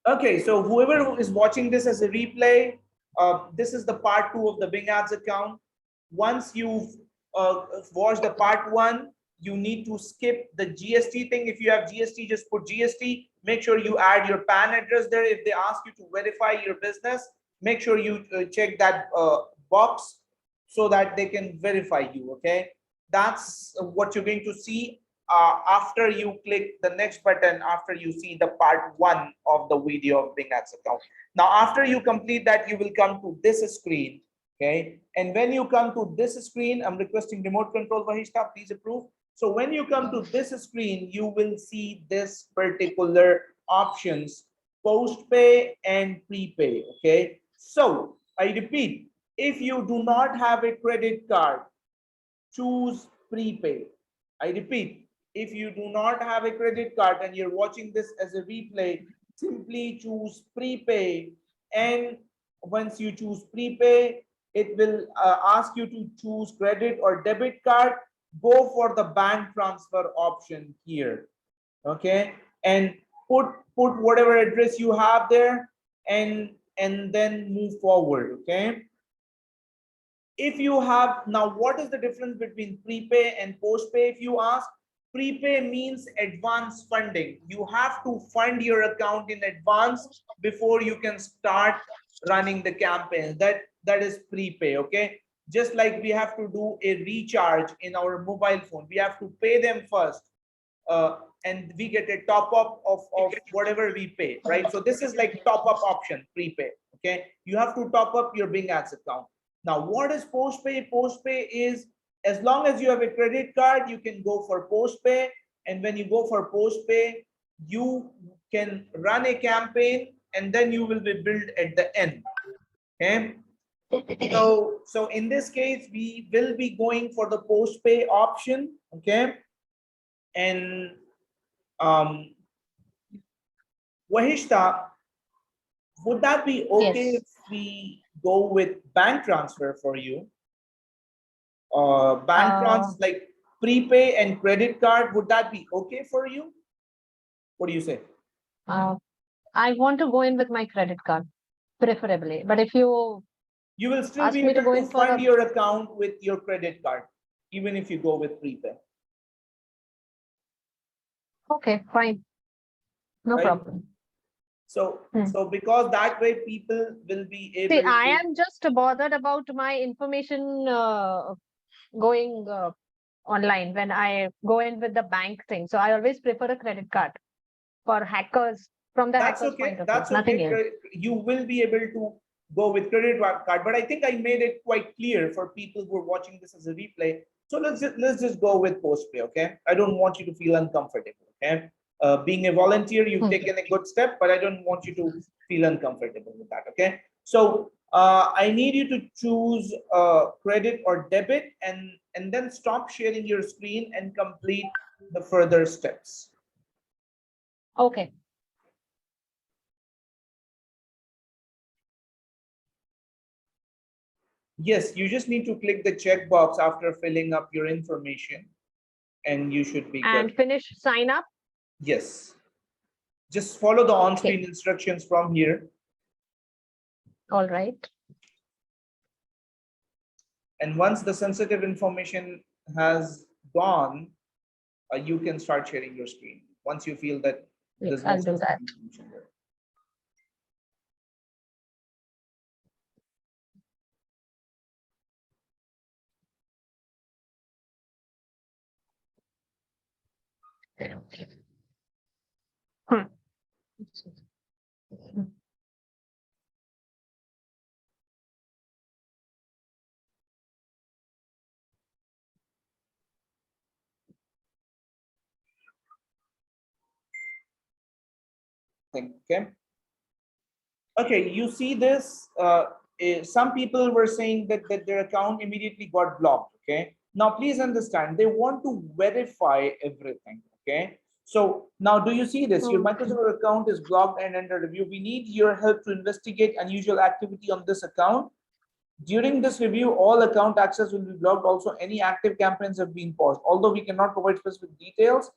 Okay, so whoever is watching this as a replay, this is the part 2 of the Bing Ads account. Once you've watched the part 1, you need to skip the GST thing. If you have GST, just put GST. Make sure you add your PAN address there. If they ask you to verify your business, make sure you check that box so that they can verify you. Okay, that's what you're going to see after you click the next button, after you see the part 1 of the video of Bing Ads account. Now, after you complete that, you will come to this screen. Okay, and when you come to this screen, I'm requesting remote control, Vahishta, please approve. So when you come to this screen, you will see this particular options, post pay and prepay. Okay, so I repeat, if you do not have a credit card, choose prepay. I repeat, if you do not have a credit card and you're watching this as a replay, simply choose prepay. And once you choose prepay, it will ask you to choose credit or debit card. Go for the bank transfer option here. Okay, and put whatever address you have there, and then move forward. Okay, if you have, now what is the difference between prepay and post pay? If you ask, prepay means advance funding. You have to fund your account in advance before you can start running the campaign. That is prepay. Okay, just like we have to do a recharge in our mobile phone, we have to pay them first, and we get a top up of whatever we pay, right? So this is like top up option, prepay. Okay, you have to top up your Bing Ads account. Now, what is post pay? Post pay is, as long as you have a credit card, you can go for post pay. And when you go for post pay, you can run a campaign and then you will be billed at the end. Okay. So in this case, we will be going for the post pay option. Okay. And Wahishta, would that be okay Yes. if we go with bank transfer for you? Bank transfer like prepay and credit card, would that be okay for you? What do you say? I want to go in with my credit card, preferably. But if you You will still ask be me to able go to in for fund a, your account with your credit card, even if you go with prepay. okay, fine, no Right? problem. So Hmm. because that way people will be See, able I to. am just bothered about my information going online when I go in with the bank thing. So I always prefer a credit card for hackers, from the That's hackers' okay. point of view, That's nothing okay. else. You will be able to go with credit card, but I think I made it quite clear for people who are watching this as a replay. So let's just go with postpay. Okay, I don't want you to feel uncomfortable. Okay, being a volunteer, you've Hmm. taken a good step, but I don't want you to feel uncomfortable with that. Okay, so I need you to choose credit or debit, and then stop sharing your screen and complete the further steps. Okay. Yes, you just need to click the checkbox after filling up your information and you should be good. And finish sign up. Yes. Just follow the on-screen Okay. instructions from here. All right. And once the sensitive information has gone, you can start sharing your screen. Once you feel that Yes, there's no I'll do sensitive that. information there. Hmm. Okay. Okay, you see this, some people were saying that their account immediately got blocked. Okay, now please understand, they want to verify everything. Okay, so now do you see this? Your Okay. Microsoft account is blocked and under review. We need your help to investigate unusual activity on this account. During this review, all account access will be blocked. Also, any active campaigns have been paused. Although we cannot provide specific details,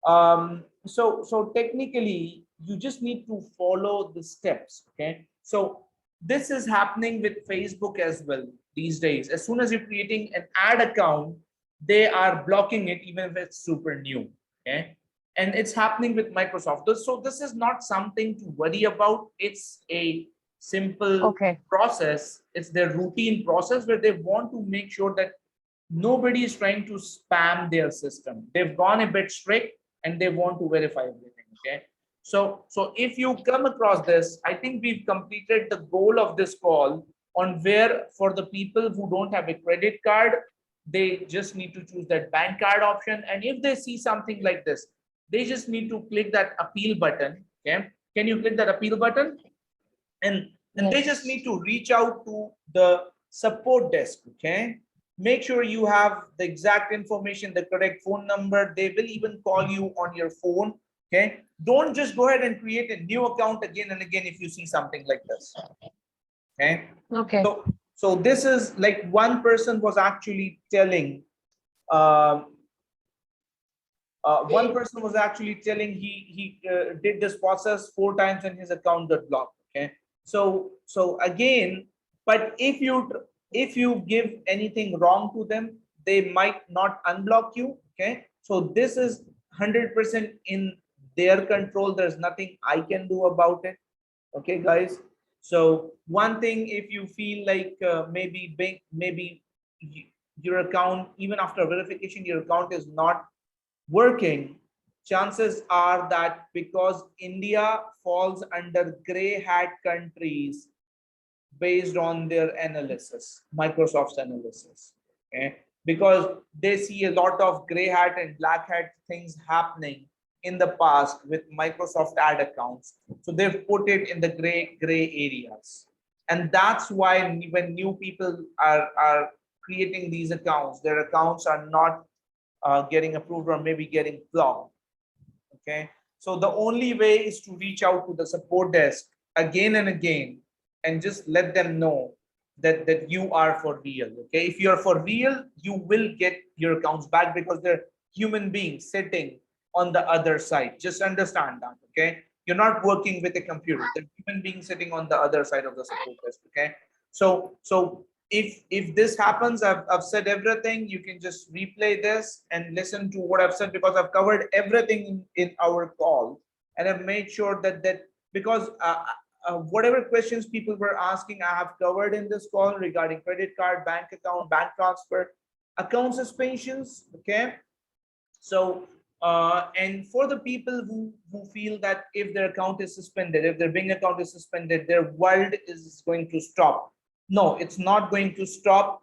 So technically you just need to follow the steps. Okay, so this is happening with Facebook as well these days. As soon as you're creating an ad account, they are blocking it even if it's super new. Okay, and it's happening with Microsoft. So this is not something to worry about. It's a simple Okay. process. It's their routine process where they want to make sure that nobody is trying to spam their system. They've gone a bit strict and they want to verify everything. Okay, so if you come across this, I think we've completed the goal of this call on where for the people who don't have a credit card, they just need to choose that bank card option. And if they see something like this, they just need to click that appeal button. Okay, can you click that appeal button? And they just need Yes. to reach out to the support desk. Okay, make sure you have the exact information, the correct phone number. They will even call you on your phone. Okay, don't just go ahead and create a new account again and again if you see something like this. Okay, Okay. so this is like one person was actually telling, um, he did this process 4 times and his account got blocked. Okay, so again, but if you give anything wrong to them, they might not unblock you. Okay, so this is 100% in their control. There's nothing I can do about it. Okay, guys. So one thing, if you feel like maybe your account, even after verification, your account is not working, chances are that because India falls under gray hat countries based on their analysis, Microsoft's analysis. Okay, because they see a lot of gray hat and black hat things happening in the past with Microsoft ad accounts. So they've put it in the gray areas. And that's why when new people are creating these accounts, their accounts are not getting approved or maybe getting blocked. Okay, so the only way is to reach out to the support desk again and again and just let them know that you are for real. Okay, if you're for real, you will get your accounts back because they're human beings sitting on the other side. Just understand that. Okay, you're not working with a computer. They're human beings sitting on the other side of the support desk. Okay, so if this happens, I've said everything. You can just replay this and listen to what I've said because I've covered everything in our call, and I've made sure that because whatever questions people were asking, I have covered in this call regarding credit card, bank account, bank transfer, account suspensions. Okay, so and for the people who feel that if their account is suspended, if their Bing account is suspended, their world is going to stop. No, it's not going to stop.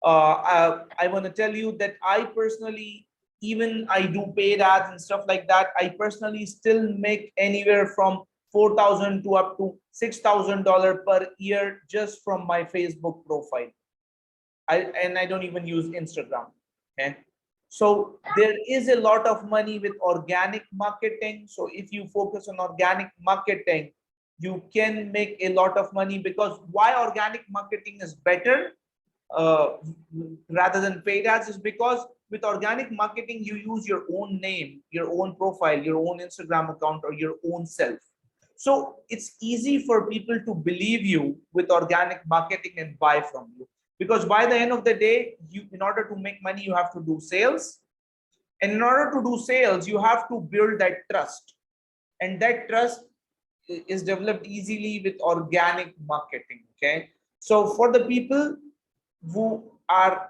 I want to tell you that I personally, even I do paid ads and stuff like that, I personally still make anywhere from 4,000 to up to $6,000 per year just from my Facebook profile. I don't even use Instagram. Okay, so there is a lot of money with organic marketing. So if you focus on organic marketing, you can make a lot of money. Because why organic marketing is better uh, rather than paid ads is because with organic marketing you use your own name, your own profile, your own Instagram account, or your own self. So it's easy for people to believe you with organic marketing and buy from you, because by the end of the day, you, in order to make money, you have to do sales, and in order to do sales you have to build that trust, and that trust is developed easily with organic marketing. Okay, so for the people who are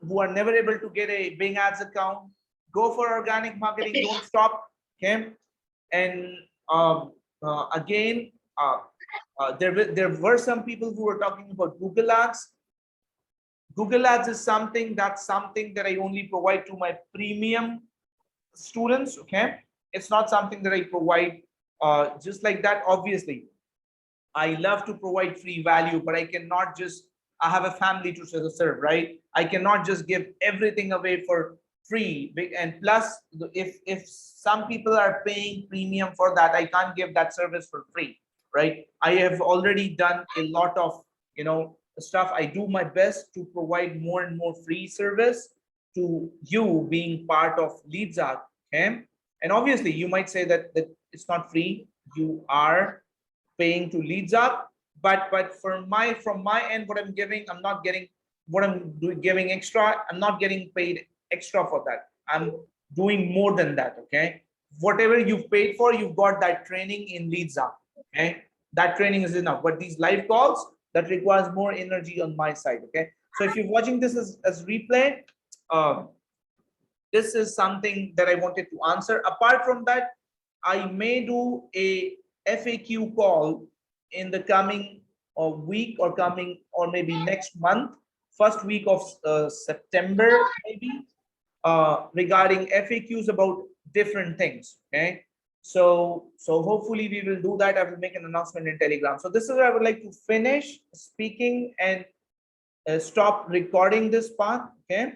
who are never able to get a Bing ads account, go for organic marketing, don't stop. Okay, and again, there were some people who were talking about Google ads. Google ads is something that I only provide to my premium students. Okay, it's not something that I provide just like that. Obviously I love to provide free value, but I cannot just, I have a family to serve, right? I cannot just give everything away for free. And plus, if some people are paying premium for that, I can't give that service for free, right? I have already done a lot of, stuff. I do my best to provide more and more free service. to you being part of LeadsArt. Okay, and obviously you might say that it's not free. You are paying to LeadsArt, but from my end, what I'm giving, I'm not getting what I'm giving extra. I'm not getting paid extra for that. I'm doing more than that. Okay, whatever you've paid for, you've got that training in LeadsArt. Okay, that training is enough. But these live calls, that requires more energy on my side. Okay, so if you're watching this as replay, um, this is something that I wanted to answer. Apart from that, I may do a FAQ call in the coming week, or coming, or maybe next month, first week of September, maybe, regarding FAQs about different things. Okay, so hopefully we will do that. I will make an announcement in Telegram. So this is where I would like to finish speaking and stop recording this part. Okay,